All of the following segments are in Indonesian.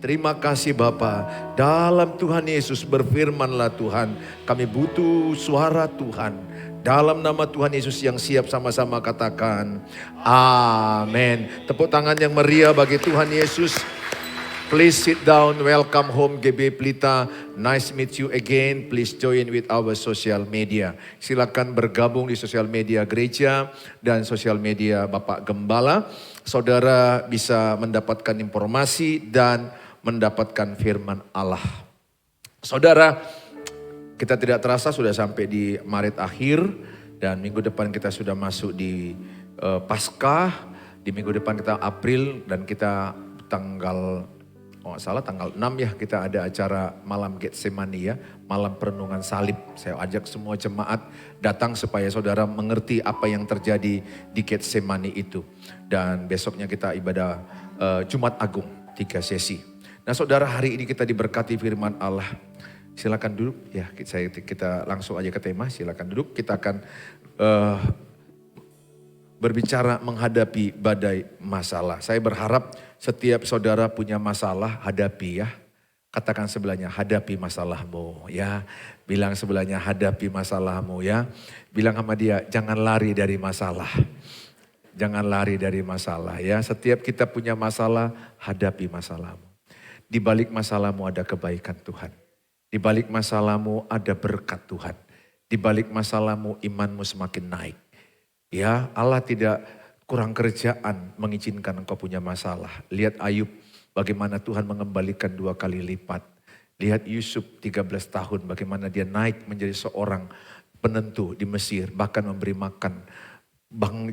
Terima kasih Bapa. Dalam Tuhan Yesus berfirmanlah Tuhan. Kami butuh suara Tuhan. Dalam nama Tuhan Yesus yang siap sama-sama katakan. Amin. Tepuk tangan yang meriah bagi Tuhan Yesus. Please sit down. Welcome home GB Pelita. Nice meet you again. Please join with our social media. Silakan bergabung di sosial media gereja dan sosial media Bapak Gembala. Saudara bisa mendapatkan informasi dan mendapatkan firman Allah. Saudara, kita tidak terasa sudah sampai di Maret akhir dan minggu depan kita sudah masuk di Paskah. Di minggu depan kita April dan kita tanggal tanggal 6 ya kita ada acara malam Getsemani ya, malam perenungan salib. Saya ajak semua jemaat datang supaya saudara mengerti apa yang terjadi di Getsemani itu. Dan besoknya kita ibadah Jumat Agung 3 sesi. Nah saudara, hari ini kita diberkati firman Allah. Silakan duduk ya, kita langsung aja ke tema. Silakan duduk, kita akan berbicara menghadapi badai masalah. Saya berharap setiap saudara punya masalah, hadapi ya. Katakan sebelahnya, hadapi masalahmu ya. Bilang sebelahnya, hadapi masalahmu ya. Bilang sama dia, jangan lari dari masalah. Jangan lari dari masalah ya. Setiap kita punya masalah, hadapi masalahmu. Di balik masalahmu ada kebaikan Tuhan. Di balik masalahmu ada berkat Tuhan. Di balik masalahmu imanmu semakin naik. Ya, Allah tidak kurang kerjaan mengizinkan engkau punya masalah. Lihat Ayub, bagaimana Tuhan mengembalikan 2 kali lipat. Lihat Yusuf 13 tahun, bagaimana dia naik menjadi seorang penentu di Mesir. Bahkan memberi makan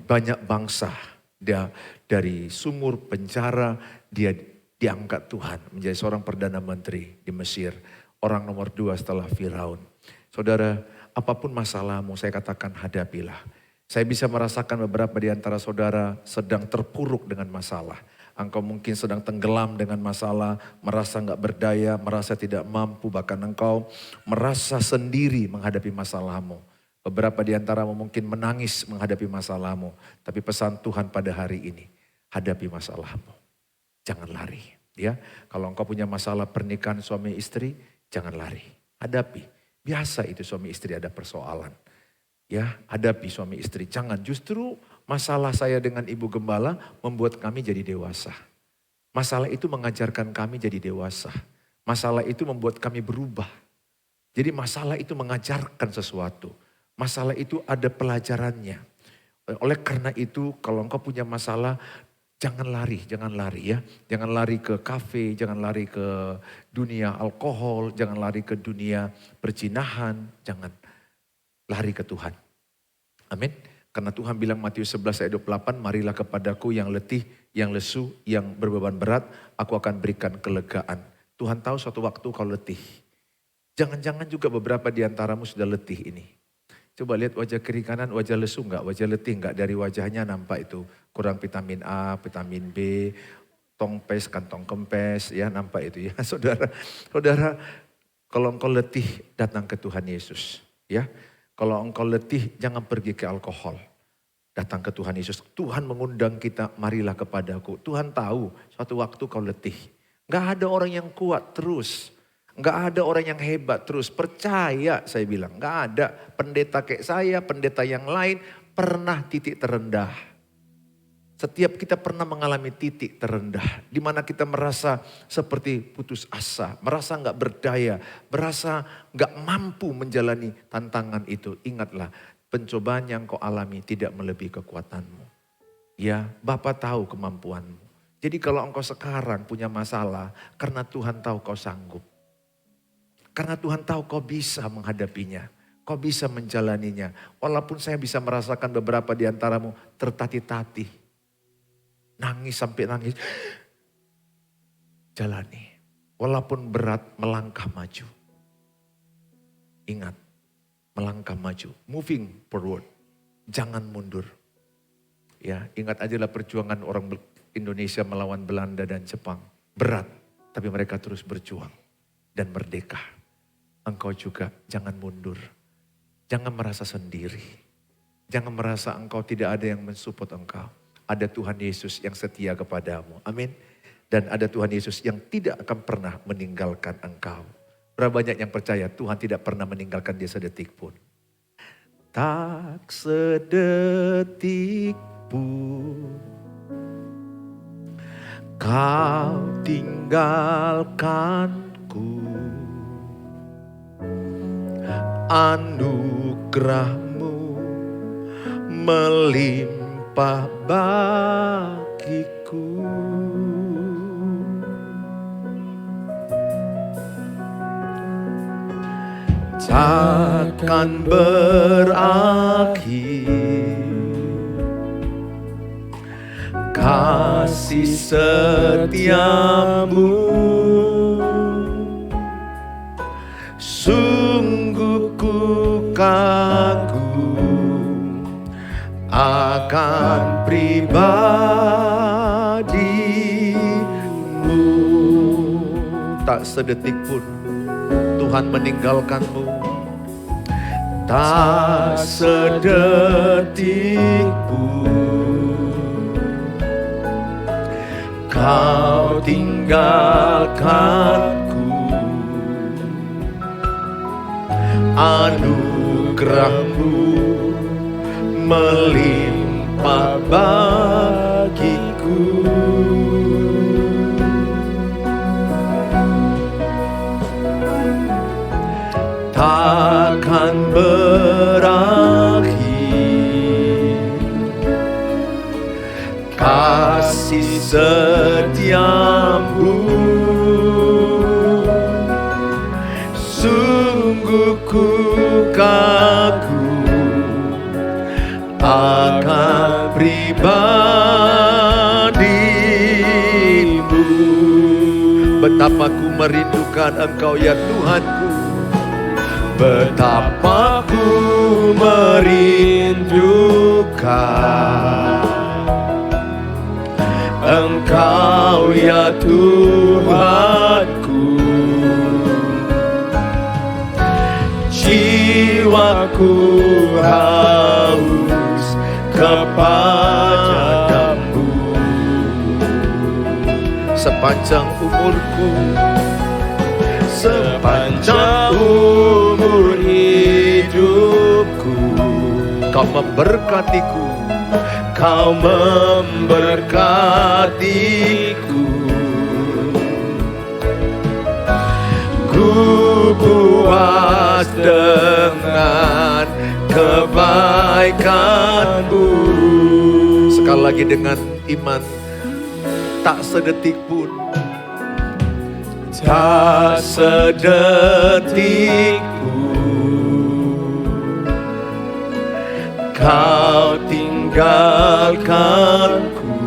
banyak bangsa. Dia dari sumur penjara, dia diangkat Tuhan menjadi seorang perdana menteri di Mesir. Orang nomor 2 setelah Firaun. Saudara, apapun masalahmu saya katakan hadapilah. Saya bisa merasakan beberapa di antara saudara sedang terpuruk dengan masalah. Engkau mungkin sedang tenggelam dengan masalah, merasa gak berdaya, merasa tidak mampu, bahkan engkau merasa sendiri menghadapi masalahmu. Beberapa di antaramu mungkin menangis menghadapi masalahmu. Tapi pesan Tuhan pada hari ini, hadapi masalahmu. Jangan lari. Ya, kalau engkau punya masalah pernikahan suami istri, jangan lari. Hadapi. Biasa itu suami istri ada persoalan. Ya, hadapi suami istri. Jangan, justru masalah saya dengan Ibu Gembala membuat kami jadi dewasa. Masalah itu mengajarkan kami jadi dewasa. Masalah itu membuat kami berubah. Jadi masalah itu mengajarkan sesuatu. Masalah itu ada pelajarannya. Oleh karena itu kalau engkau punya masalah, jangan lari ya. Jangan lari ke kafe, jangan lari ke dunia alkohol, jangan lari ke dunia perzinahan, jangan. Lari ke Tuhan. Amin. Karena Tuhan bilang Matius 11 ayat 28, marilah kepadaku yang letih, yang lesu, yang berbeban berat, aku akan berikan kelegaan. Tuhan tahu suatu waktu kau letih. Jangan-jangan juga beberapa di antaramu sudah letih ini. Coba lihat wajah kiri kanan, wajah lesu enggak, wajah letih enggak, dari wajahnya nampak itu. Kurang vitamin A, vitamin B, tongpes, kantong kempes, ya nampak itu ya. Saudara, kalau engkau letih datang ke Tuhan Yesus. Ya. Kalau engkau letih, jangan pergi ke alkohol. Datang ke Tuhan Yesus. Tuhan mengundang kita, marilah kepadaku. Tuhan tahu suatu waktu kau letih. Gak ada orang yang kuat terus. Gak ada orang yang hebat terus. Percaya saya bilang. Gak ada pendeta kayak saya, pendeta yang lain pernah titik terendah. Setiap kita pernah mengalami titik terendah. Di mana kita merasa seperti putus asa. Merasa gak berdaya. Merasa gak mampu menjalani tantangan itu. Ingatlah, pencobaan yang kau alami tidak melebihi kekuatanmu. Ya, Bapa tahu kemampuanmu. Jadi kalau engkau sekarang punya masalah, karena Tuhan tahu kau sanggup. Karena Tuhan tahu kau bisa menghadapinya. Kau bisa menjalaninya. Walaupun saya bisa merasakan beberapa di antaramu tertatih-tatih. Nangis sampai nangis. Jalani. Walaupun berat, melangkah maju. Ingat, melangkah maju. Moving forward. Jangan mundur. Ya, ingat aja lah perjuangan orang Indonesia melawan Belanda dan Jepang. Berat, tapi mereka terus berjuang dan merdeka. Engkau juga jangan mundur. Jangan merasa sendiri. Jangan merasa engkau tidak ada yang mensupport engkau. Ada Tuhan Yesus yang setia kepadamu. Amin. Dan ada Tuhan Yesus yang tidak akan pernah meninggalkan engkau. Berapa banyak yang percaya Tuhan tidak pernah meninggalkan dia sedetik pun. Tak sedetik pun kau tinggalkanku. Anugerahmu melimpah bagiku. Takkan berakhir kasih setiamu. Sungguh ku kagum akan pribadimu. Tak sedetik pun Tuhan meninggalkanmu. Tak sedetik pun kau tinggalkanku. Anugerahmu melimpah bagiku. Takkan berakhir kasih setiamu. Sungguh ku kagum akan pribadimu. Betapa ku merindukan Engkau ya Tuhanku. Betapa ku merindukan Engkau ya Tuhanku. Jiwaku haus kepadamu. Sepanjang umurku, sepanjang umur hidupku, Kau memberkatiku, Kau memberkatiku. Ku puas dengan kebaikan-Mu. Sekali lagi dengan iman, tak sedetik pun, tak sedetik pun Kau tinggalkanku.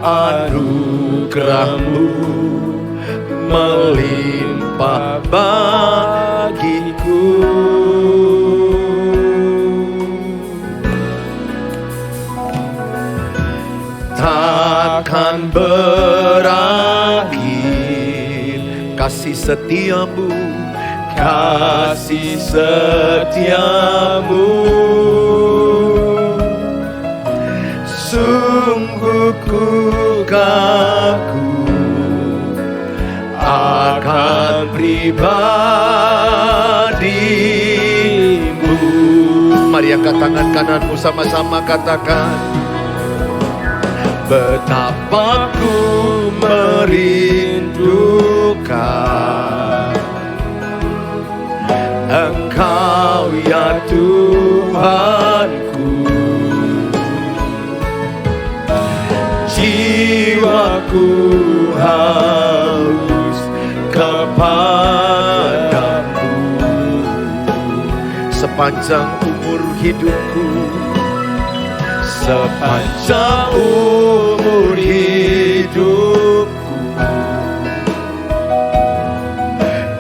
Anugerah-Mu melimpah bagiku. Takkan berakhir kasih setiamu, kasih setiamu. Sungguh ku kagum akan pribadi-Mu. Mari angkat tangan kananmu sama-sama katakan. Betapa ku merindukan Engkau ya Tuhanku. Jiwaku haus kepadamu. Sepanjang umur hidupku, sepanjang umur hidupku,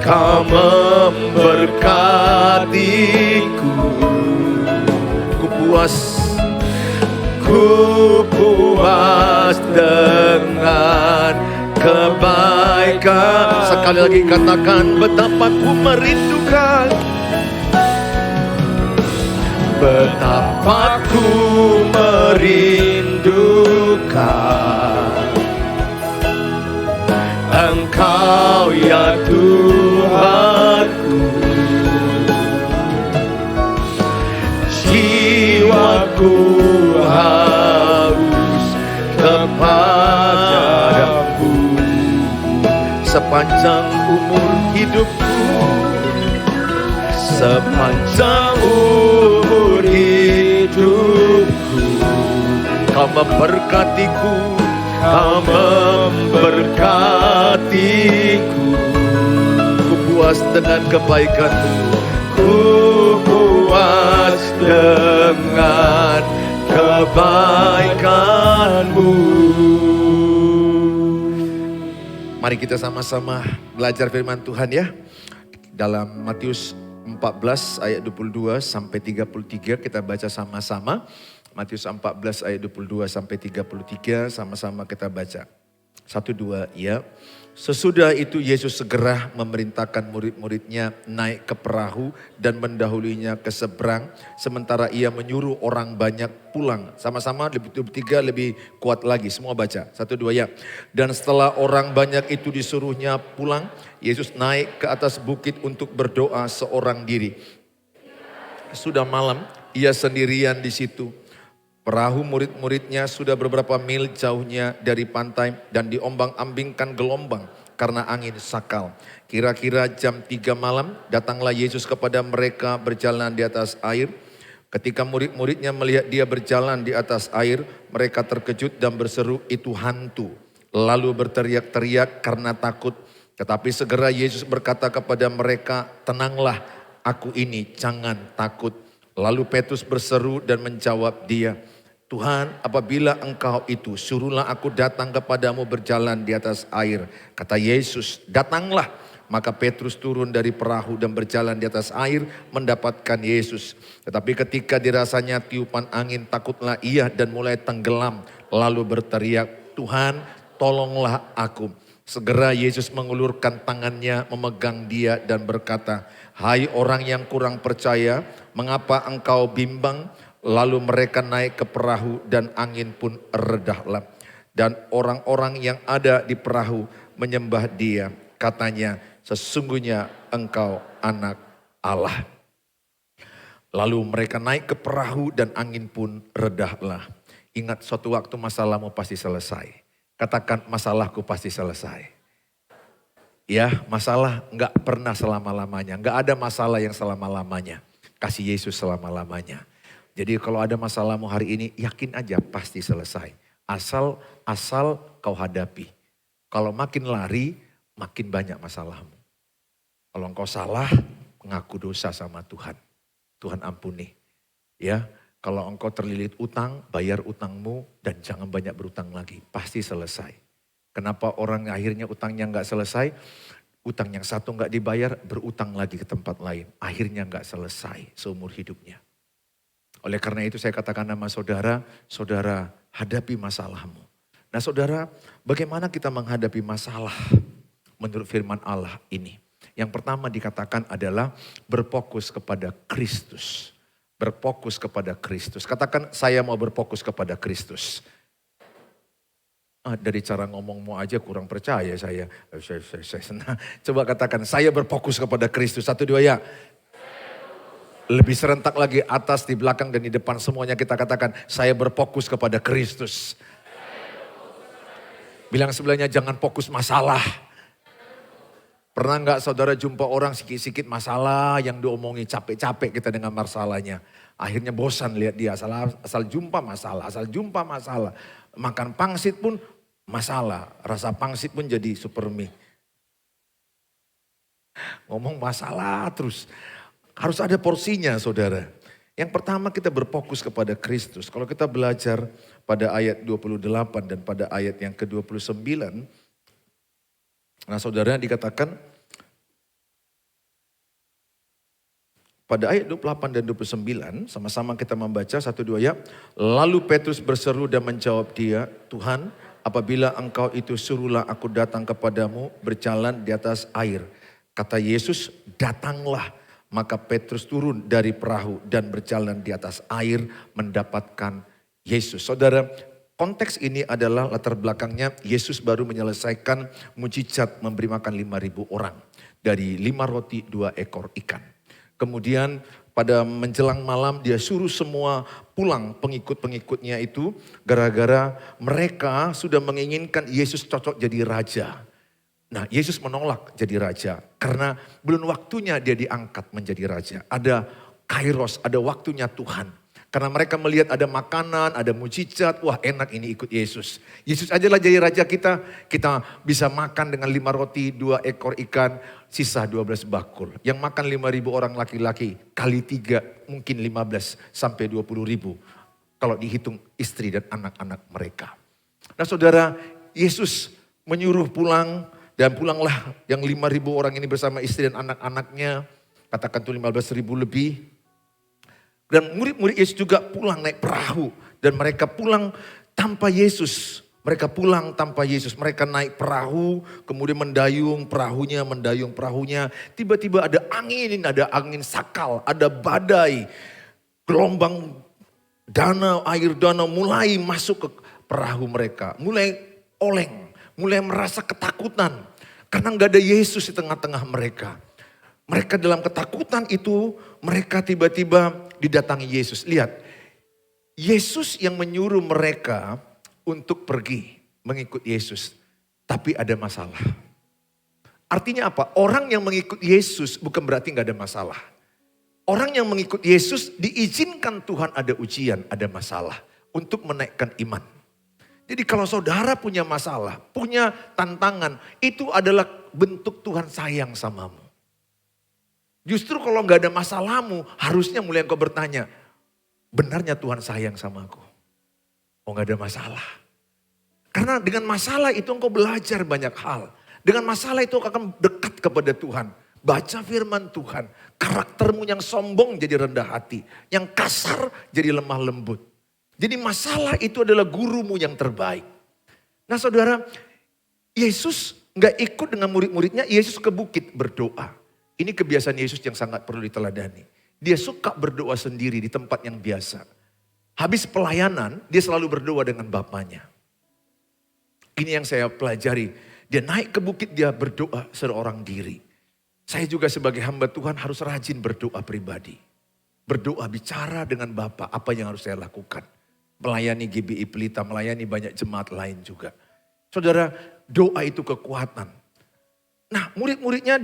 Kau memberkatiku. Ku puas dengan kebaikan. Sekali lagi katakan, betapa ku merindukan, betapa ku merindukan dekat. Engkau ya Tuhanku, jiwaku haus kepadamu. Sepanjang umur hidupku, sepanjang umur hidupku, Kau memberkatiku, Kau memberkatiku. ku puas dengan kebaikan-Mu. Ku puas dengan kebaikan-Mu. Mari kita sama-sama belajar firman Tuhan ya. Dalam Matius 14 ayat 22 sampai 33 kita baca sama-sama. Matius 14 ayat 22 sampai 33 sama-sama kita baca. 1, 2, ya. Sesudah itu Yesus segera memerintahkan murid-muridnya naik ke perahu dan mendahulinya ke seberang. Sementara ia menyuruh orang banyak pulang. Sama-sama tiga lebih kuat lagi. Semua baca. 1, 2, ya. Dan setelah orang banyak itu disuruhnya pulang, Yesus naik ke atas bukit untuk berdoa seorang diri. Sudah malam, ia sendirian di situ. Perahu murid-muridnya sudah beberapa mil jauhnya dari pantai dan diombang-ambingkan gelombang karena angin sakal. Kira-kira jam 3 malam datanglah Yesus kepada mereka berjalan di atas air. Ketika murid-muridnya melihat dia berjalan di atas air, mereka terkejut dan berseru, "Itu hantu." Lalu berteriak-teriak karena takut. Tetapi segera Yesus berkata kepada mereka, "Tenanglah, aku ini, jangan takut." Lalu Petrus berseru dan menjawab dia, "Tuhan, apabila Engkau itu, suruhlah aku datang kepadamu berjalan di atas air." Kata Yesus, "Datanglah." Maka Petrus turun dari perahu dan berjalan di atas air mendapatkan Yesus. Tetapi ketika dirasanya tiupan angin, takutlah ia dan mulai tenggelam. Lalu berteriak, "Tuhan, tolonglah aku." Segera Yesus mengulurkan tangannya, memegang dia dan berkata, "Hai orang yang kurang percaya, mengapa engkau bimbang?" Lalu mereka naik ke perahu dan angin pun redahlah. Dan orang-orang yang ada di perahu menyembah dia. Katanya, "Sesungguhnya engkau anak Allah." Lalu mereka naik ke perahu dan angin pun redahlah. Ingat, suatu waktu masalahmu pasti selesai. Katakan, masalahku pasti selesai. Ya, masalah enggak pernah selama-lamanya. Enggak ada masalah yang selama-lamanya. Kasih Yesus selama-lamanya. Jadi kalau ada masalahmu hari ini, yakin aja pasti selesai. Asal kau hadapi. Kalau makin lari, makin banyak masalahmu. Kalau engkau salah, mengaku dosa sama Tuhan. Tuhan ampuni. Ya, kalau engkau terlilit utang, bayar utangmu dan jangan banyak berutang lagi. Pasti selesai. Kenapa orang akhirnya utangnya enggak selesai? Utang yang satu enggak dibayar, berutang lagi ke tempat lain. Akhirnya enggak selesai seumur hidupnya. Oleh karena itu saya katakan sama saudara, saudara hadapi masalahmu. Nah saudara, bagaimana kita menghadapi masalah menurut firman Allah ini? Yang pertama dikatakan adalah berfokus kepada Kristus. Berfokus kepada Kristus. Katakan, saya mau berfokus kepada Kristus. Dari cara ngomongmu aja kurang percaya saya. Nah, coba katakan, saya berfokus kepada Kristus. 1, 2, ya. Lebih serentak lagi, atas, di belakang, dan di depan semuanya kita katakan, saya berfokus kepada Kristus. Bilang sebelahnya, jangan fokus masalah. Pernah nggak saudara jumpa orang sikit-sikit masalah yang diomongi, capek-capek kita dengan masalahnya. Akhirnya bosan lihat dia, asal jumpa masalah, asal jumpa masalah. Makan pangsit pun masalah, rasa pangsit pun jadi super mie. Ngomong masalah terus. Harus ada porsinya saudara. Yang pertama kita berfokus kepada Kristus. Kalau kita belajar pada ayat 28 dan pada ayat yang ke-29. Nah saudara dikatakan pada ayat 28 dan 29 sama-sama kita membaca 1, 2 ya. Lalu Petrus berseru dan menjawab dia, "Tuhan, apabila engkau itu suruhlah aku datang kepadamu berjalan di atas air." Kata Yesus, "Datanglah." Maka Petrus turun dari perahu dan berjalan di atas air mendapatkan Yesus. Saudara, Konteks ini adalah latar belakangnya Yesus baru menyelesaikan mujizat memberi makan 5.000 orang. Dari 5 roti 2 ekor ikan. Kemudian pada menjelang malam dia suruh semua pulang pengikut-pengikutnya itu. Gara-gara mereka sudah menginginkan Yesus cocok jadi raja. Nah, Yesus menolak jadi raja. Karena belum waktunya dia diangkat menjadi raja. Ada kairos, ada waktunya Tuhan. Karena mereka melihat ada makanan, ada mujizat, wah enak ini ikut Yesus. Yesus ajalah jadi raja kita, kita bisa makan dengan 5 roti, 2 ekor ikan, sisa 12 bakul. Yang makan 5.000 orang laki-laki, kali 3 mungkin 15 sampai 20.000. Kalau dihitung istri dan anak-anak mereka. Nah saudara, Yesus menyuruh pulang dan pulanglah yang 5.000 orang ini bersama istri dan anak-anaknya. Katakan tuh 15.000 lebih. Dan murid-murid Yesus juga pulang naik perahu. Dan mereka pulang tanpa Yesus. Mereka pulang tanpa Yesus. Mereka naik perahu, kemudian mendayung perahunya. Tiba-tiba ada angin sakal, ada badai. Gelombang air danau mulai masuk ke perahu mereka. Mulai oleng, mulai merasa ketakutan. Karena gak ada Yesus di tengah-tengah mereka. Mereka dalam ketakutan itu, mereka tiba-tiba didatangi Yesus. Lihat, Yesus yang menyuruh mereka untuk pergi mengikut Yesus. Tapi ada masalah. Artinya apa? Orang yang mengikut Yesus bukan berarti gak ada masalah. Orang yang mengikut Yesus diizinkan Tuhan ada ujian, ada masalah. Untuk menaikkan iman. Jadi kalau saudara punya masalah, punya tantangan, itu adalah bentuk Tuhan sayang samamu. Justru kalau gak ada masalahmu, harusnya mulai engkau bertanya, benarnya Tuhan sayang sama aku? Oh gak ada masalah. Karena dengan masalah itu engkau belajar banyak hal. Dengan masalah itu engkau akan dekat kepada Tuhan. Baca firman Tuhan. Karaktermu yang sombong jadi rendah hati. Yang kasar jadi lemah lembut. Jadi masalah itu adalah gurumu yang terbaik. Nah saudara, Yesus gak ikut dengan murid-muridnya, Yesus ke bukit berdoa. Ini kebiasaan Yesus yang sangat perlu diteladani. Dia suka berdoa sendiri di tempat yang biasa. Habis pelayanan, dia selalu berdoa dengan Bapanya. Ini yang saya pelajari. Dia naik ke bukit, dia berdoa seorang diri. Saya juga sebagai hamba Tuhan harus rajin berdoa pribadi. Berdoa bicara dengan Bapa, apa yang harus saya lakukan. Melayani GBI Pelita, melayani banyak jemaat lain juga. Saudara, doa itu kekuatan. Nah, murid-muridnya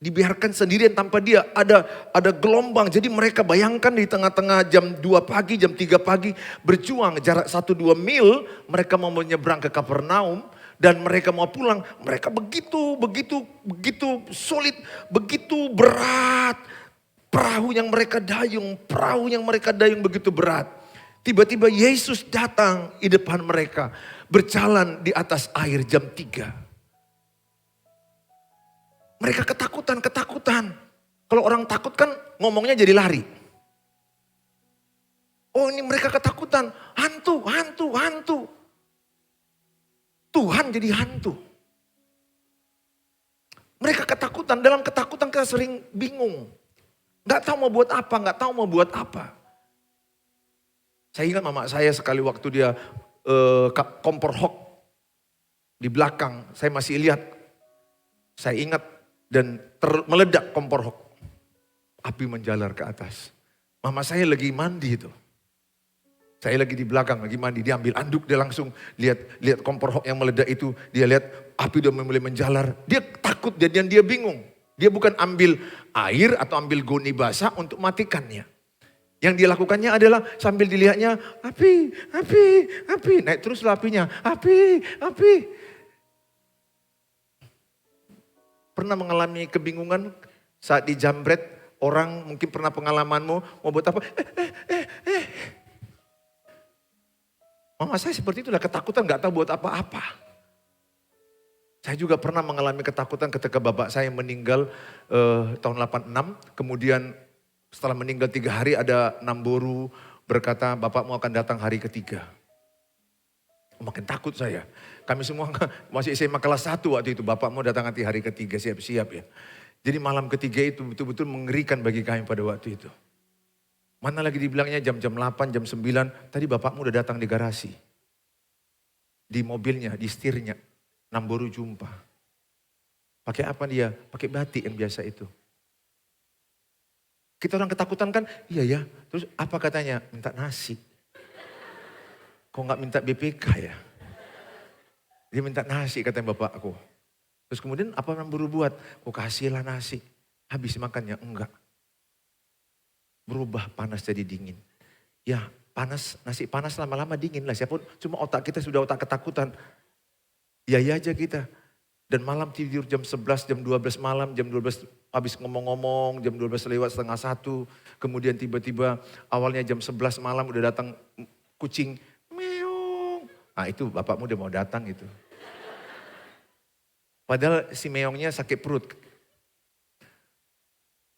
dibiarkan sendirian tanpa dia. Ada gelombang. Jadi mereka bayangkan di tengah-tengah jam 2 pagi, jam 3 pagi. Berjuang jarak 1-2 mil. Mereka mau menyeberang ke Kapernaum. Dan mereka mau pulang. Mereka begitu sulit. Begitu berat. Perahu yang mereka dayung begitu berat. Tiba-tiba Yesus datang di depan mereka. Berjalan di atas air jam 3. Mereka ketakutan. Kalau orang takut kan ngomongnya jadi lari. Oh ini mereka ketakutan. Hantu. Tuhan jadi hantu. Mereka ketakutan. Dalam ketakutan kita sering bingung. Gak tahu mau buat apa. Saya ingat mama saya sekali waktu dia kompor hok di belakang. Saya masih lihat. Saya ingat. Dan meledak kompor hok. Api menjalar ke atas. Mama saya lagi mandi itu. Saya lagi di belakang lagi mandi. Dia ambil anduk, dia langsung lihat kompor hok yang meledak itu. Dia lihat api udah mulai menjalar. Dia takut dan dia bingung. Dia bukan ambil air atau ambil goni basah untuk matikannya. Yang dia lakukannya adalah sambil dilihatnya api. Naik teruslah apinya. Api. Pernah mengalami kebingungan saat dijamret orang, mungkin pernah pengalamanmu mau buat apa? Mama saya seperti itulah, ketakutan gak tahu buat apa-apa. Saya juga pernah mengalami ketakutan ketika bapak saya meninggal tahun 86. Kemudian setelah meninggal 3 hari ada Namboru berkata bapakmu akan datang hari ketiga. Makin takut saya. Kami semua masih SMA kelas 1 waktu itu. Bapak mau datang nanti hari ketiga, siap-siap ya. Jadi malam ketiga itu betul-betul mengerikan bagi kami pada waktu itu. Mana lagi dibilangnya jam-jam 8, jam 9. Tadi bapakmu udah datang di garasi. di mobilnya, di setirnya. Namboru jumpa. Pakai apa dia? Pakai batik yang biasa itu. Kita orang ketakutan kan, iya ya. Terus apa katanya? Minta nasi. Kok nggak minta BPK ya? Dia minta nasi katanya bapakku. Terus kemudian apa Namboru buat? Kok kasihlah nasi. Habis makannya? Enggak. Berubah panas jadi dingin. Ya panas, nasi panas lama-lama dingin lah. Siapun cuma otak kita sudah otak ketakutan. Ya aja kita. Dan malam tidur jam 11, jam 12 malam, jam 12 habis ngomong-ngomong, jam 12 lewat setengah 1. Kemudian tiba-tiba awalnya jam 11 malam udah datang kucing. Meong. Ah itu bapakmu udah mau datang itu. Padahal si meongnya sakit perut.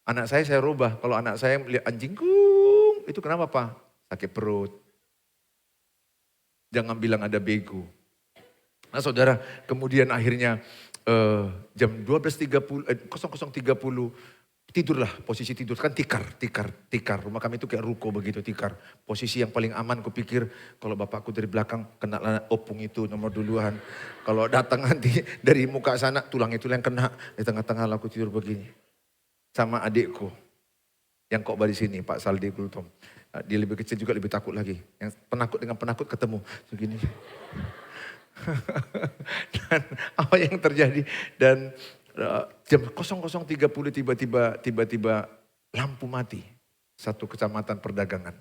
Anak saya rubah. Kalau anak saya melihat anjing kung, itu kenapa Pak? Sakit perut. Jangan bilang ada bego. Nah saudara, kemudian akhirnya jam 00.30 tidurlah, posisi tidur kan tikar. Rumah kami itu kayak ruko begitu, tikar. Posisi yang paling aman kupikir kalau bapakku dari belakang kena opung itu nomor duluan. Kalau datang nanti dari muka sana tulang itu yang kena, di tengah-tengah aku tidur begini. Sama adikku yang kok di sini, Pak Saldi Kultom. Dia lebih kecil juga lebih takut lagi. Yang penakut dengan penakut ketemu begini. Dan apa yang terjadi dan jam 00.30 tiba-tiba lampu mati. Satu kecamatan perdagangan.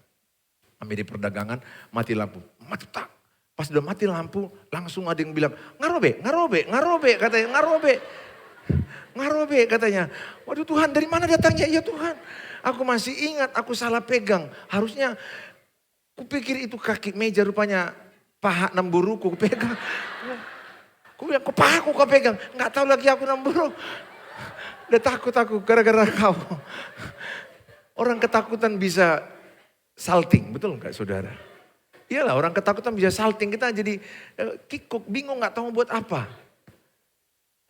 Kami di perdagangan mati lampu. Mati tak. Pas udah mati lampu langsung ada yang bilang ngarobe katanya ngarobe katanya. Waduh Tuhan dari mana datangnya? Ya Tuhan. Aku masih ingat aku salah pegang. Harusnya kupikir itu kaki meja rupanya paha Namboruku pegang. Aku bilang, kok paha aku kau pegang? Enggak tahu lagi aku Namboru. Udah takut aku gara-gara kau. Orang ketakutan bisa salting, betul enggak saudara? Iyalah orang ketakutan bisa salting, kita jadi kikuk, bingung enggak tahu buat apa.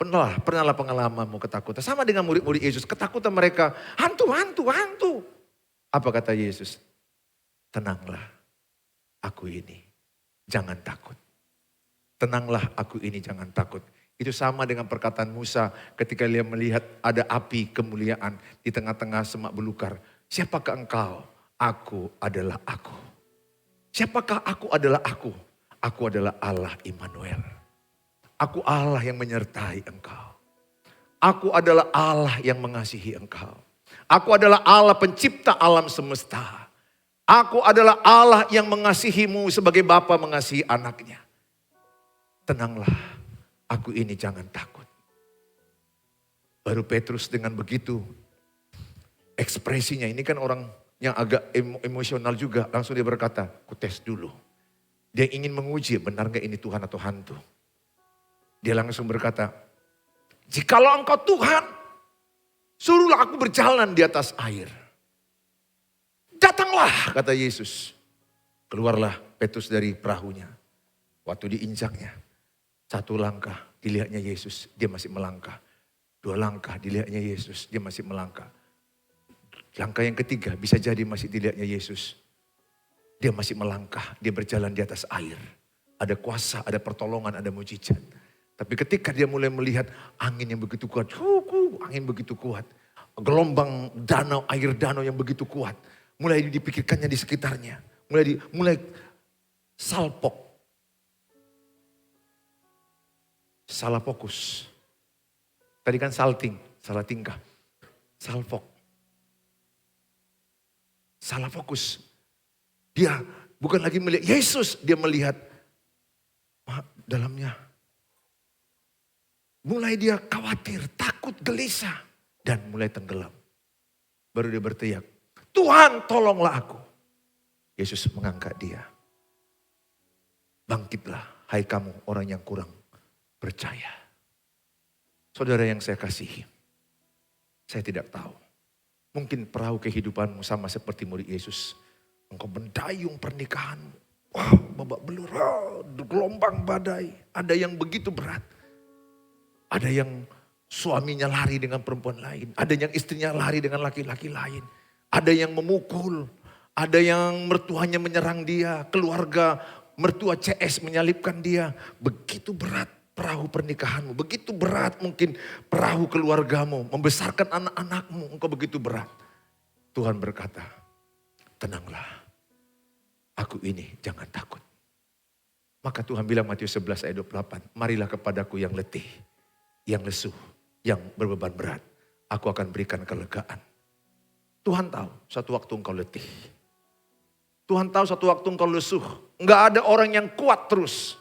Pernahlah pengalamanmu ketakutan. Sama dengan murid-murid Yesus, ketakutan mereka, hantu. Apa kata Yesus? Tenanglah, aku ini. Jangan takut. Tenanglah aku ini jangan takut. Itu sama dengan perkataan Musa ketika dia melihat ada api kemuliaan di tengah-tengah semak belukar. Siapakah engkau? Aku adalah aku. Siapakah aku adalah aku? Aku adalah Allah Immanuel. Aku Allah yang menyertai engkau. Aku adalah Allah yang mengasihi engkau. Aku adalah Allah pencipta alam semesta. Aku adalah Allah yang mengasihimu sebagai bapa mengasihi anaknya. Tenanglah, aku ini jangan takut. Baru Petrus dengan begitu ekspresinya, ini kan orang yang agak emosional juga. Langsung dia berkata, ku tes dulu. Dia ingin menguji benar gak ini Tuhan atau hantu. Dia langsung berkata, jikalau engkau Tuhan, suruhlah aku berjalan di atas air. Datanglah, kata Yesus. Keluarlah Petrus dari perahunya. Waktu diinjaknya, 1 langkah dilihatnya Yesus, dia masih melangkah. 2 langkah dilihatnya Yesus, dia masih melangkah. Langkah yang ketiga bisa jadi masih dilihatnya Yesus. Dia masih melangkah, dia berjalan di atas air. Ada kuasa, ada pertolongan, ada mujizat. Tapi ketika dia mulai melihat angin yang begitu kuat, angin begitu kuat. Gelombang danau, air danau yang begitu kuat. Mulai dipikirkannya di sekitarnya. Mulai salpok. Salah fokus. Tadi kan salting, salah tingkah. Salpok. Salah fokus. Dia bukan lagi melihat Yesus, dia melihat dalamnya. Mulai dia khawatir, takut, gelisah. Dan mulai tenggelam. Baru dia berteriak, Tuhan tolonglah aku. Yesus mengangkat dia. Bangkitlah, hai kamu orang yang kurang percaya. Saudara yang saya kasihi, saya tidak tahu. Mungkin perahu kehidupanmu sama seperti murid Yesus. Engkau mendayung pernikahanmu. Wah, babak belur, gelombang badai. Ada yang begitu berat. Ada yang suaminya lari dengan perempuan lain. Ada yang istrinya lari dengan laki-laki lain. Ada yang memukul. Ada yang mertuanya menyerang dia. Keluarga mertua CS menyalibkan dia. Begitu berat perahu pernikahanmu, begitu berat mungkin perahu keluargamu, membesarkan anak-anakmu, engkau begitu berat. Tuhan berkata, tenanglah, aku ini jangan takut. Maka Tuhan bilang Matius 11 ayat 28, marilah kepadaku yang letih, yang lesuh, yang berbeban berat. Aku akan berikan kelegaan. Tuhan tahu suatu waktu engkau letih. Tuhan tahu suatu waktu engkau lesuh. Enggak ada orang yang kuat terus.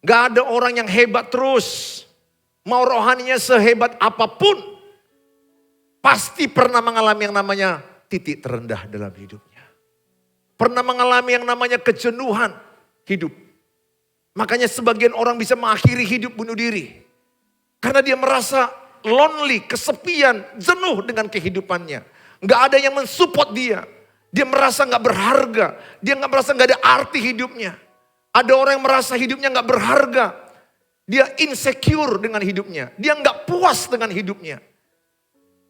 Enggak ada orang yang hebat terus. Mau rohaninya sehebat apapun, pasti pernah mengalami yang namanya titik terendah dalam hidupnya. Pernah mengalami yang namanya kejenuhan hidup. Makanya sebagian orang bisa mengakhiri hidup bunuh diri. Karena dia merasa lonely, kesepian, jenuh dengan kehidupannya. Nggak ada yang mensupport dia. Dia merasa nggak berharga. Dia nggak merasa nggak ada arti hidupnya. Ada orang yang merasa hidupnya nggak berharga. Dia insecure dengan hidupnya. Dia nggak puas dengan hidupnya.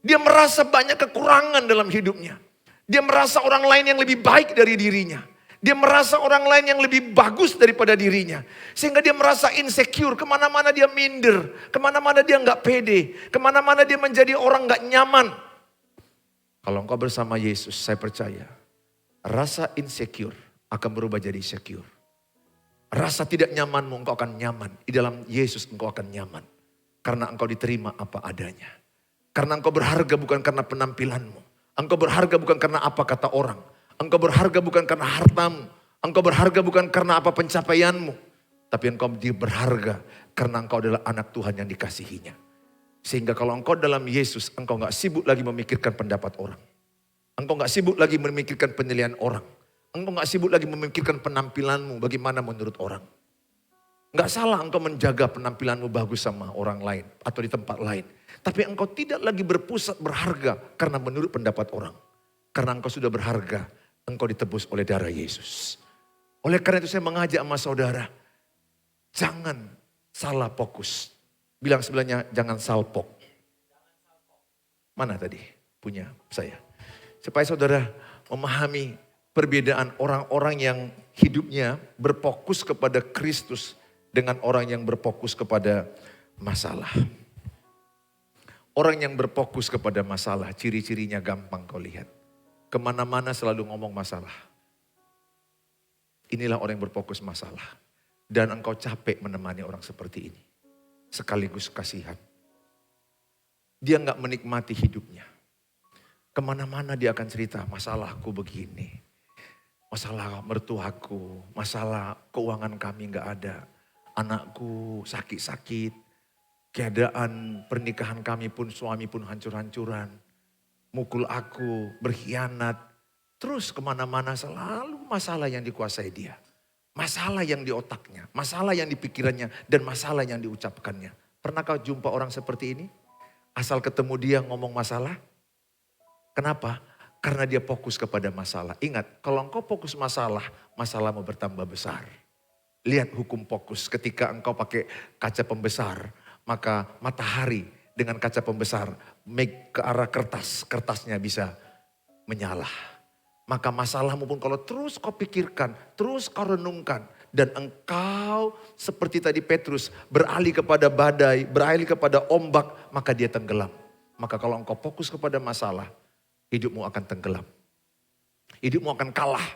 Dia merasa banyak kekurangan dalam hidupnya. Dia merasa orang lain yang lebih baik dari dirinya. Dia merasa orang lain yang lebih bagus daripada dirinya. Sehingga dia merasa insecure. Kemana-mana dia minder. Kemana-mana dia nggak pede. Kemana-mana dia menjadi orang nggak nyaman. Kalau engkau bersama Yesus, saya percaya. Rasa insecure akan berubah jadi secure. Rasa tidak nyamanmu engkau akan nyaman. Di dalam Yesus engkau akan nyaman. Karena engkau diterima apa adanya. Karena engkau berharga bukan karena penampilanmu. Engkau berharga bukan karena apa kata orang. Engkau berharga bukan karena hartamu. Engkau berharga bukan karena apa pencapaianmu. Tapi engkau berharga karena engkau adalah anak Tuhan yang dikasihinya. Sehingga kalau engkau dalam Yesus, engkau gak sibuk lagi memikirkan pendapat orang. Engkau gak sibuk lagi memikirkan penilaian orang. Engkau gak sibuk lagi memikirkan penampilanmu bagaimana menurut orang. Gak salah engkau menjaga penampilanmu bagus sama orang lain atau di tempat lain. Tapi engkau tidak lagi berpusat berharga karena menurut pendapat orang. Karena engkau sudah berharga, engkau ditebus oleh darah Yesus. Oleh karena itu saya mengajak sama saudara, jangan salah fokus. Bilang sebelahnya jangan salpok. Mana tadi punya saya. Supaya saudara memahami perbedaan orang-orang yang hidupnya berfokus kepada Kristus dengan orang yang berfokus kepada masalah. Orang yang berfokus kepada masalah, ciri-cirinya gampang kau lihat. Kemana-mana selalu ngomong masalah. Inilah orang yang berfokus masalah. Dan engkau capek menemani orang seperti ini. Sekaligus kasihan. Dia gak menikmati hidupnya. Kemana-mana dia akan cerita, masalahku begini. Masalah mertuaku, masalah keuangan kami gak ada. Anakku sakit-sakit. Keadaan pernikahan kami pun, suami pun hancur-hancuran. Mukul aku, berkhianat. Terus kemana-mana selalu masalah yang dikuasai dia. Masalah yang di otaknya, masalah yang di pikirannya, dan masalah yang diucapkannya. Pernah kau jumpa orang seperti ini? Asal ketemu dia ngomong masalah. Kenapa? Karena dia fokus kepada masalah. Ingat, kalau engkau fokus masalah, masalahmu bertambah besar. Lihat hukum fokus, ketika engkau pakai kaca pembesar, maka matahari dengan kaca pembesar make ke arah kertas, kertasnya bisa menyala. Maka masalahmu pun kalau terus kau pikirkan, terus kau renungkan. Dan engkau seperti tadi Petrus beralih kepada badai, beralih kepada ombak, maka dia tenggelam. Maka kalau engkau fokus kepada masalah, hidupmu akan tenggelam. Hidupmu akan kalah.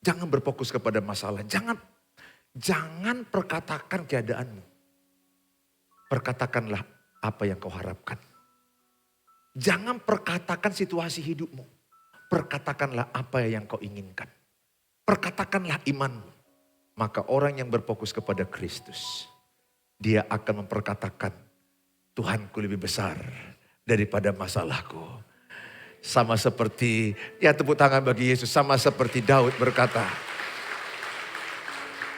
Jangan berfokus kepada masalah. Jangan perkatakan keadaanmu. Perkatakanlah apa yang kau harapkan. Jangan perkatakan situasi hidupmu. Perkatakanlah apa yang kau inginkan. Perkatakanlah imanmu. Maka orang yang berfokus kepada Kristus, dia akan memperkatakan, Tuhanku lebih besar daripada masalahku. Sama seperti, ya tepuk tangan bagi Yesus, sama seperti Daud berkata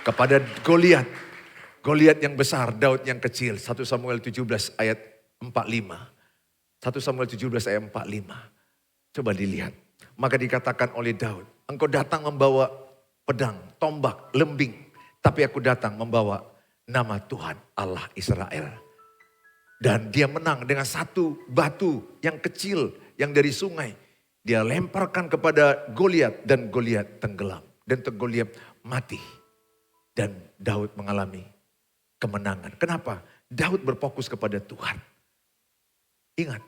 kepada Goliat. Goliat yang besar, Daud yang kecil. 1 Samuel 17 ayat 45. 1 Samuel 17 ayat 45. Coba dilihat. Maka dikatakan oleh Daud, engkau datang membawa pedang, tombak, lembing. Tapi aku datang membawa nama Tuhan Allah Israel. Dan dia menang dengan satu batu yang kecil yang dari sungai. Dia lemparkan kepada Goliat dan Goliat tenggelam. Dan Goliat mati. Dan Daud mengalami kemenangan. Kenapa? Daud berfokus kepada Tuhan. Ingat,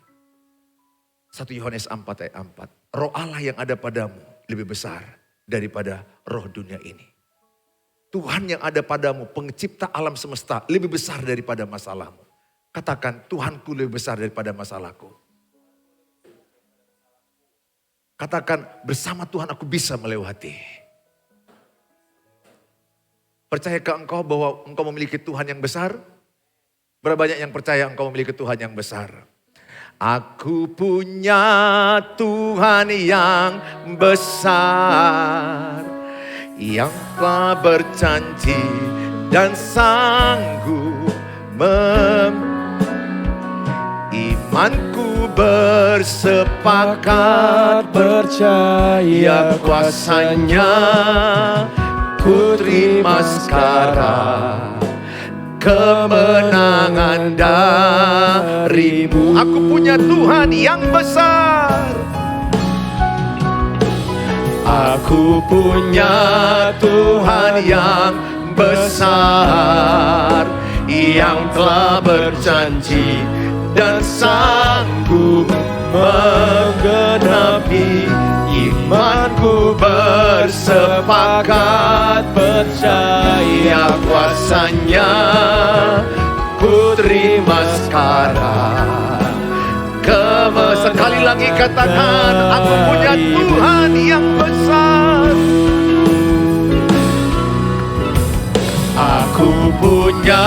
1 Yohanes 4 ayat 4. Roh Allah yang ada padamu lebih besar daripada roh dunia ini. Tuhan yang ada padamu, pencipta alam semesta, lebih besar daripada masalahmu. Katakan, Tuhanku lebih besar daripada masalahku. Katakan, bersama Tuhan aku bisa melewati. Percayakah engkau bahwa engkau memiliki Tuhan yang besar? Berapa banyak yang percaya engkau memiliki Tuhan yang besar? Aku punya Tuhan yang besar, yang telah berjanji dan sanggup imanku bersepakat percaya kuasanya, ku terima sekarang kemenangan darimu. Aku punya Tuhan yang besar. Aku punya Tuhan yang besar, yang telah berjanji dan sanggup menggenapi imanku, bersepakat percaya kuasanya, ku terima sekarang. Sekali lagi katakan, aku punya Tuhan yang besar. Aku punya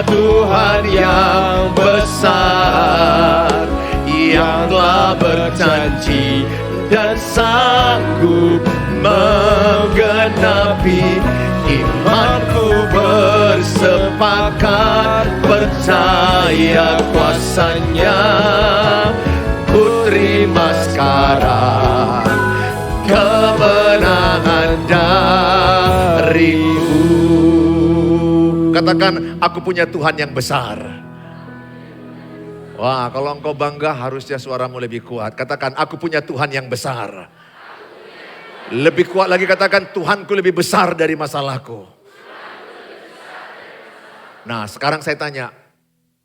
Tuhan yang besar, yang telah berjanji dan sanggup menggenapi imanku, bersepakat percaya kuasanya, ku terima sekarang kemenangan darimu. Katakan, aku punya Tuhan yang besar. Wah, kalau engkau bangga harusnya suaramu lebih kuat. Katakan, aku punya Tuhan yang besar. Lebih kuat lagi katakan, Tuhanku lebih besar dari masalahku. Nah, sekarang saya tanya,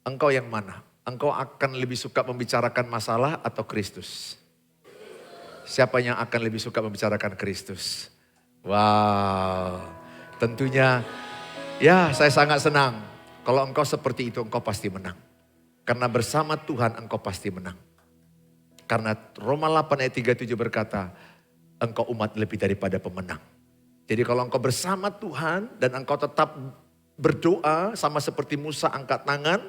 engkau yang mana? Engkau akan lebih suka membicarakan masalah atau Kristus? Siapa yang akan lebih suka membicarakan Kristus? Wow, tentunya ya saya sangat senang. Kalau engkau seperti itu, engkau pasti menang. Karena bersama Tuhan engkau pasti menang. Karena Roma 8 ayat 37 berkata, engkau umat lebih daripada pemenang. Jadi kalau engkau bersama Tuhan dan engkau tetap berdoa sama seperti Musa angkat tangan,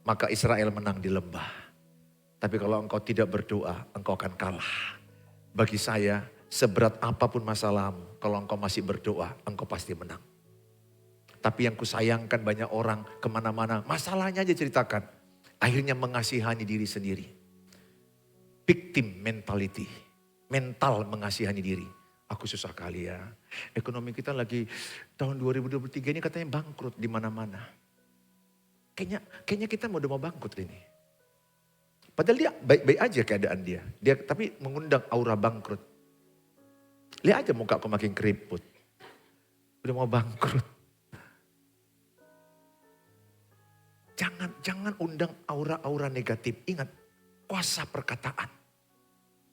maka Israel menang di lembah. Tapi kalau engkau tidak berdoa, engkau akan kalah. Bagi saya, seberat apapun masalahmu, kalau engkau masih berdoa, engkau pasti menang. Tapi yang kusayangkan banyak orang kemana-mana, masalahnya aja ceritakan. Akhirnya mengasihani diri sendiri. Victim mentality. Mental mengasihani diri. Aku susah kali ya. Ekonomi kita lagi tahun 2023 ini katanya bangkrut di mana-mana. Kayaknya kita udah mau bangkrut ini. Padahal dia baik-baik aja keadaan dia. Dia tapi mengundang aura bangkrut. Lihat aja muka aku makin keriput. Udah mau bangkrut. Jangan undang aura-aura negatif. Ingat, kuasa perkataan.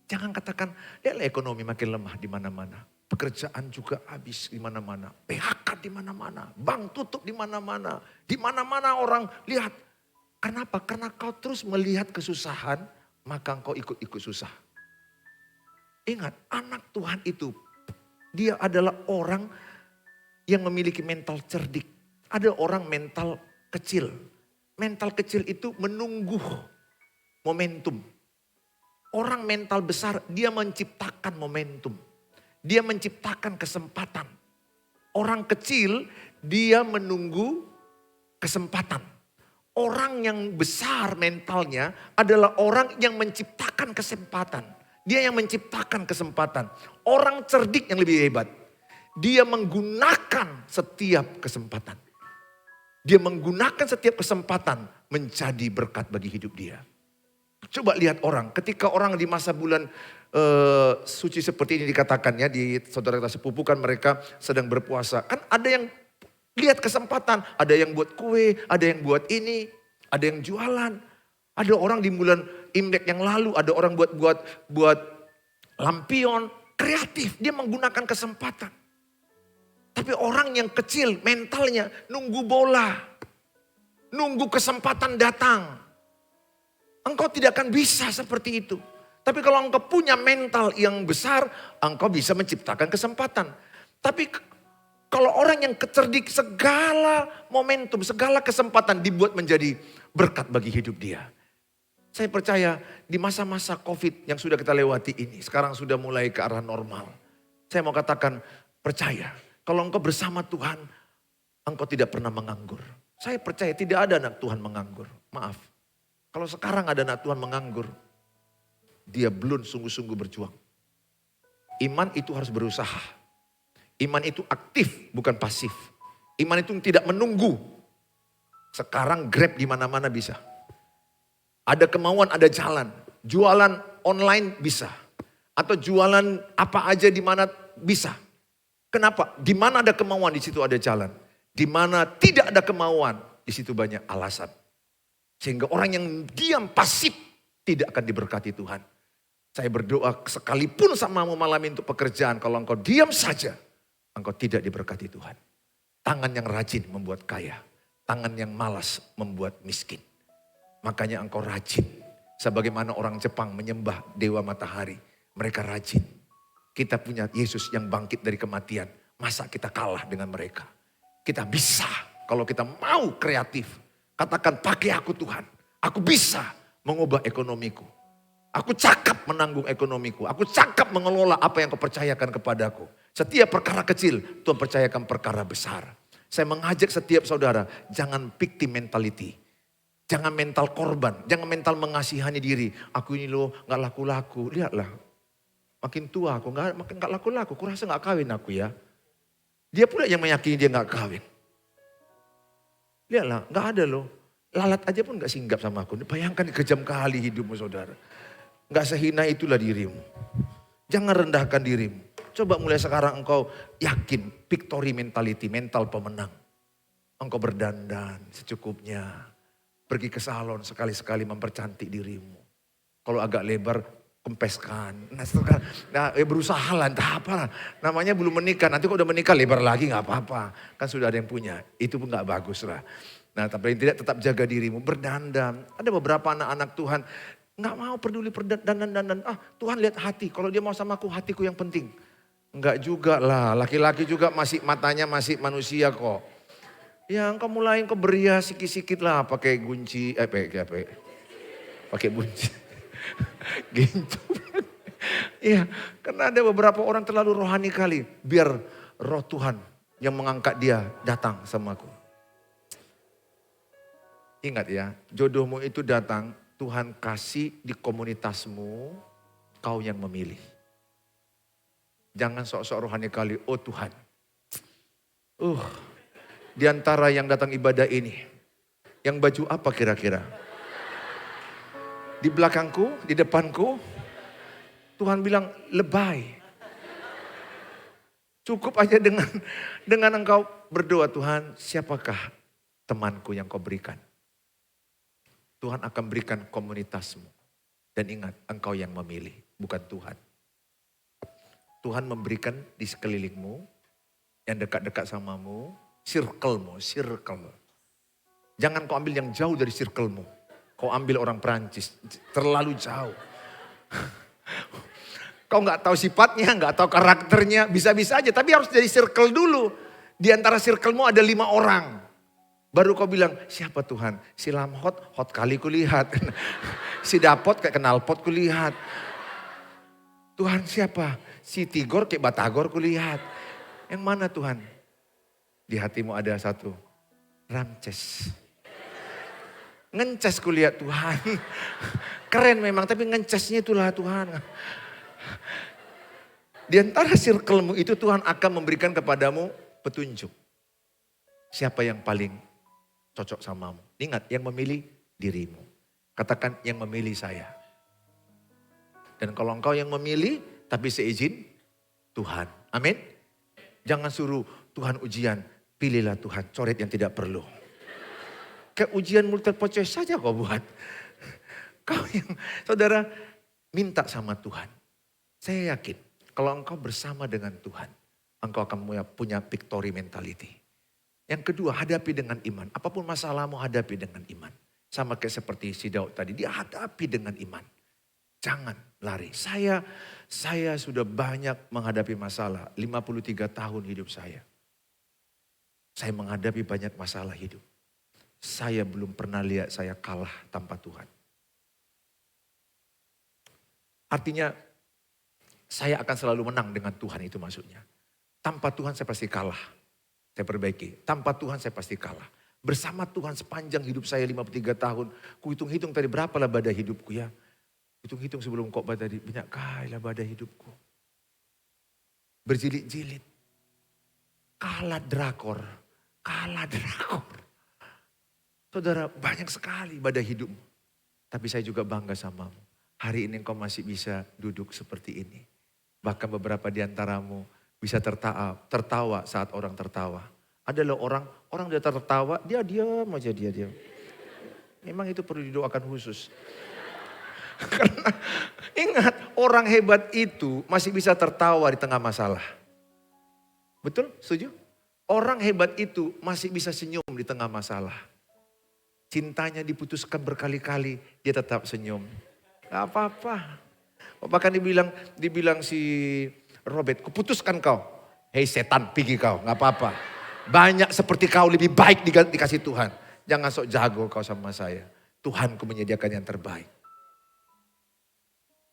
Jangan katakan, lihatlah ekonomi makin lemah di mana-mana. Pekerjaan juga habis di mana-mana. PHK di mana-mana. Bank tutup di mana-mana. Di mana-mana orang lihat. Kenapa? Karena kau terus melihat kesusahan, maka kau ikut-ikut susah. Ingat, anak Tuhan itu, dia adalah orang yang memiliki mental cerdik. Ada orang mental kecil. Mental kecil itu menunggu momentum. Orang mental besar, dia menciptakan momentum. Dia menciptakan kesempatan. Orang kecil, dia menunggu kesempatan. Orang yang besar mentalnya adalah orang yang menciptakan kesempatan. Dia yang menciptakan kesempatan. Orang cerdik yang lebih hebat. Dia menggunakan setiap kesempatan. Dia menggunakan setiap kesempatan menjadi berkat bagi hidup dia. Coba lihat orang, ketika orang di masa bulan suci seperti ini dikatakan ya, di saudara kita sepupu kan mereka sedang berpuasa. Kan ada yang lihat kesempatan, ada yang buat kue, ada yang buat ini, ada yang jualan. Ada orang di bulan Imlek yang lalu, ada orang buat lampion, kreatif, dia menggunakan kesempatan. Tapi orang yang kecil mentalnya nunggu bola, nunggu kesempatan datang. Engkau tidak akan bisa seperti itu. Tapi kalau engkau punya mental yang besar, engkau bisa menciptakan kesempatan. Tapi kalau orang yang kecerdik, segala momentum, segala kesempatan dibuat menjadi berkat bagi hidup dia. Saya percaya di masa-masa COVID yang sudah kita lewati ini, sekarang sudah mulai ke arah normal. Saya mau katakan, percaya, kalau engkau bersama Tuhan, engkau tidak pernah menganggur. Saya percaya tidak ada anak Tuhan menganggur. Maaf. Kalau sekarang ada anak Tuhan menganggur, dia belum sungguh-sungguh berjuang. Iman itu harus berusaha. Iman itu aktif, bukan pasif. Iman itu tidak menunggu. Sekarang Grab di mana-mana bisa. Ada kemauan, ada jalan. Jualan online bisa. Atau jualan apa aja di mana bisa. Kenapa? Di mana ada kemauan, di situ ada jalan. Di mana tidak ada kemauan, di situ banyak alasan. Sehingga orang yang diam pasif tidak akan diberkati Tuhan. Saya berdoa sekalipun samamu malam ini untuk pekerjaan. Kalau engkau diam saja, engkau tidak diberkati Tuhan. Tangan yang rajin membuat kaya. Tangan yang malas membuat miskin. Makanya engkau rajin. Sebagaimana orang Jepang menyembah dewa matahari. Mereka rajin. Kita punya Yesus yang bangkit dari kematian. Masa kita kalah dengan mereka? Kita bisa kalau kita mau kreatif. Katakan, pakai aku Tuhan. Aku bisa mengubah ekonomiku. Aku cakap menanggung ekonomiku. Aku cakap mengelola apa yang kau percayakan kepadaku. Setiap perkara kecil, Tuhan percayakan perkara besar. Saya mengajak setiap saudara, jangan victim mentality. Jangan mental korban, jangan mental mengasihani diri. Aku ini loh gak laku-laku. Lihatlah, makin tua aku makin gak laku-laku. Kurasa gak kawin aku ya. Dia pula yang meyakini dia gak kawin. Lihatlah, gak ada loh. Lalat aja pun gak singgap sama aku. Bayangkan kejam kali hidupmu saudara. Gak sehina itulah dirimu. Jangan rendahkan dirimu. Coba mulai sekarang engkau yakin victory mentality, mental pemenang. Engkau berdandan secukupnya. Pergi ke salon sekali-sekali mempercantik dirimu. Kalau agak lebar, kempeskan. Berusaha lah, entah apa. Namanya belum menikah, nanti kalau udah menikah lebar lagi gak apa-apa. Kan sudah ada yang punya, itu pun gak bagus lah. Nah tapi tidak, tetap jaga dirimu, berdandan. Ada beberapa anak-anak Tuhan gak mau peduli dandan. Tuhan lihat hati, kalau dia mau sama aku, hatiku yang penting. Enggak juga lah, laki-laki juga masih matanya masih manusia kok. Ya engkau mulai engkau berias sikit-sikit lah pakai gunci, pakai bunci. Gitu. Iya, karena ada beberapa orang terlalu rohani kali. Biar roh Tuhan yang mengangkat dia datang sama aku. Ingat ya, jodohmu itu datang, Tuhan kasih di komunitasmu, kau yang memilih. Jangan sok-sok rohani kali, oh Tuhan. Di antara yang datang ibadah ini, yang baju apa kira-kira? Di belakangku, di depanku, Tuhan bilang lebay. Cukup aja dengan engkau berdoa, Tuhan siapakah temanku yang kau berikan? Tuhan akan berikan komunitasmu. Dan ingat, engkau yang memilih, bukan Tuhan. Tuhan memberikan di sekelilingmu, yang dekat-dekat samamu, circle-mu. Jangan kau ambil yang jauh dari circle-mu. Kau ambil orang Perancis, terlalu jauh. Kau gak tahu sifatnya, gak tahu karakternya, bisa-bisa aja. Tapi harus dari circle dulu. Di antara circle-mu ada 5 orang. Baru kau bilang, siapa Tuhan? Si Lamhot, hot kali kulihat. Si Dapot kayak knalpot kulihat. Tuhan siapa? Si Tigor kayak Batagor kulihat. Yang mana Tuhan? Di hatimu ada satu, Ramces. Ngences kulihat Tuhan. Keren memang, tapi ngencesnya itulah Tuhan. Di antara circle-mu itu Tuhan akan memberikan kepadamu petunjuk. Siapa yang paling cocok samamu? Ingat, yang memilih dirimu. Katakan yang memilih saya. Dan kalau engkau yang memilih, tapi seizin Tuhan. Amin. Jangan suruh Tuhan ujian, pilihlah Tuhan, coret yang tidak perlu. Ke ujian multiple choice saja kau buat. Kau yang, saudara, minta sama Tuhan. Saya yakin, kalau engkau bersama dengan Tuhan, engkau akan punya victory mentality. Yang kedua, hadapi dengan iman. Apapun masalahmu, hadapi dengan iman. Sama kayak seperti si Daud tadi, dia hadapi dengan iman. Jangan lari. Saya sudah banyak menghadapi masalah. 53 tahun hidup saya. Saya menghadapi banyak masalah hidup. Saya belum pernah lihat saya kalah tanpa Tuhan. Artinya saya akan selalu menang dengan Tuhan, itu maksudnya. Tanpa Tuhan saya pasti kalah. Saya perbaiki. Tanpa Tuhan saya pasti kalah. Bersama Tuhan sepanjang hidup saya 53 tahun. Ku hitung-hitung tadi berapalah badai hidupku ya. Hitung-hitung sebelum khotbah tadi, banyak kali badai hidupku. Berjilid-jilid. Kalah drakor. Saudara, banyak sekali badai hidupmu. Tapi saya juga bangga samamu. Hari ini engkau masih bisa duduk seperti ini. Bahkan beberapa di antaramu bisa tertawa saat orang tertawa. Ada loh orang dia tertawa, dia diam aja dia. Memang itu perlu didoakan khusus. Karena ingat, orang hebat itu masih bisa tertawa di tengah masalah. Betul? Setuju? Orang hebat itu masih bisa senyum di tengah masalah. Cintanya diputuskan berkali-kali, dia tetap senyum. Gak apa-apa. Bahkan dibilang si Robert, kuputuskan kau. Hei setan, pergi kau, gak apa-apa. Banyak seperti kau lebih baik dikasih Tuhan. Jangan sok jago kau sama saya. Tuhanku menyediakan yang terbaik.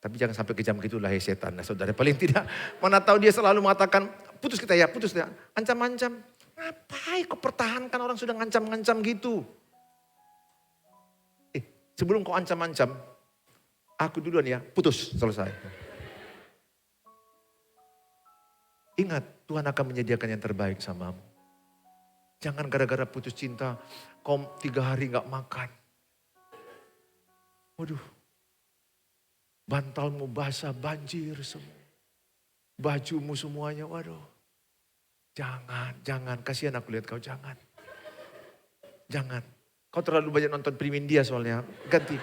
Tapi jangan sampai kejam gitulah hei setan. Nah saudara, paling tidak, mana tahu dia selalu mengatakan, putus kita ya, putus ya. Ancam-ancam. Ngapain kau pertahankan, orang sudah ngancam-ngancam gitu. Sebelum kau ancam-ancam, aku duluan ya, putus, selesai. Ingat, Tuhan akan menyediakan yang terbaik samamu. Jangan gara-gara putus cinta, kau 3 hari gak makan. Waduh, bantalmu basah, banjir semua. Bajumu semuanya, waduh. Jangan, kasihan aku lihat kau, jangan. Kau terlalu banyak nonton Primindia soalnya, ganti.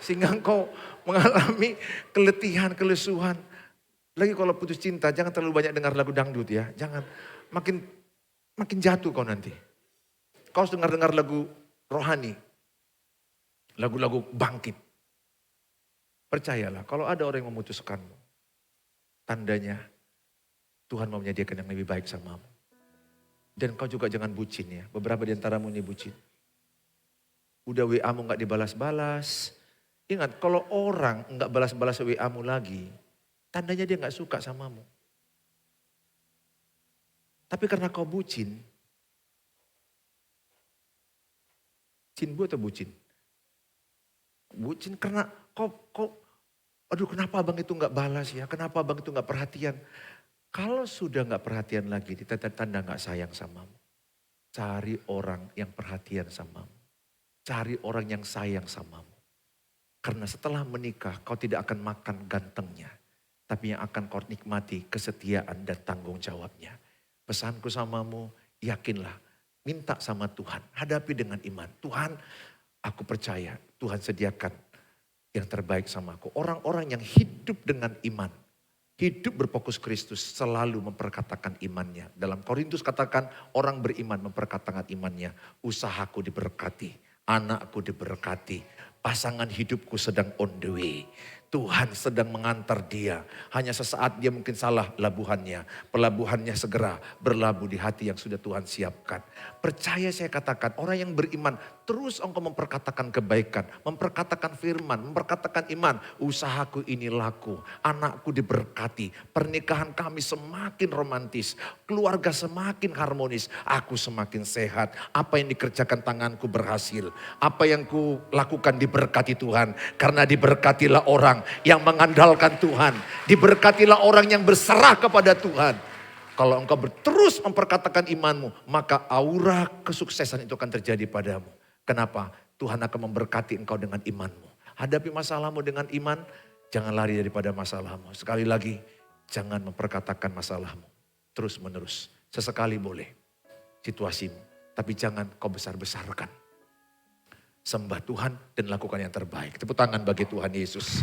Sehingga kau mengalami keletihan, kelesuhan. Lagi kalau putus cinta, jangan terlalu banyak dengar lagu dangdut ya. Jangan, makin jatuh kau nanti. Kau harus dengar lagu rohani. Lagu-lagu bangkit. Percayalah, kalau ada orang yang memutuskanmu, tandanya Tuhan mau menyediakan yang lebih baik samamu. Dan kau juga jangan bucin ya. Beberapa di antaramu ini bucin. Udah WA-mu gak dibalas-balas. Ingat, kalau orang gak balas-balas WA-mu lagi, tandanya dia gak suka samamu. Tapi karena kau bucin, cinbu atau bucin? Bucin karena kau, aduh kenapa abang itu gak balas ya, kenapa abang itu gak perhatian. Kalau sudah gak perhatian lagi, tanda gak sayang samamu. Cari orang yang perhatian samamu. Cari orang yang sayang samamu. Karena setelah menikah kau tidak akan makan gantengnya. Tapi yang akan kau nikmati kesetiaan dan tanggung jawabnya. Pesanku samamu, yakinlah. Minta sama Tuhan, hadapi dengan iman. Tuhan, aku percaya Tuhan sediakan yang terbaik sama aku. Orang-orang yang hidup dengan iman. Hidup berfokus Kristus selalu memperkatakan imannya. Dalam Korintus katakan orang beriman memperkatakan imannya. Usahaku diberkati. Anakku diberkati, pasangan hidupku sedang on the way. Tuhan sedang mengantar dia. Hanya sesaat dia mungkin salah labuhannya. Pelabuhannya segera berlabuh di hati yang sudah Tuhan siapkan. Percaya saya katakan, orang yang beriman terus engkau memperkatakan kebaikan. Memperkatakan firman, memperkatakan iman. Usahaku ini laku, anakku diberkati. Pernikahan kami semakin romantis. Keluarga semakin harmonis. Aku semakin sehat. Apa yang dikerjakan tanganku berhasil. Apa yang ku lakukan diberkati Tuhan. Karena diberkatilah orang yang mengandalkan Tuhan. Diberkatilah orang yang berserah kepada Tuhan. Kalau engkau terus memperkatakan imanmu, maka aura kesuksesan itu akan terjadi padamu. Kenapa? Tuhan akan memberkati engkau dengan imanmu. Hadapi masalahmu dengan iman, Jangan lari daripada masalahmu. Sekali lagi, jangan memperkatakan masalahmu terus menerus. Sesekali boleh situasimu, tapi jangan kau besar-besarkan. Sembah Tuhan dan lakukan yang terbaik. Tepuk tangan bagi Tuhan Yesus.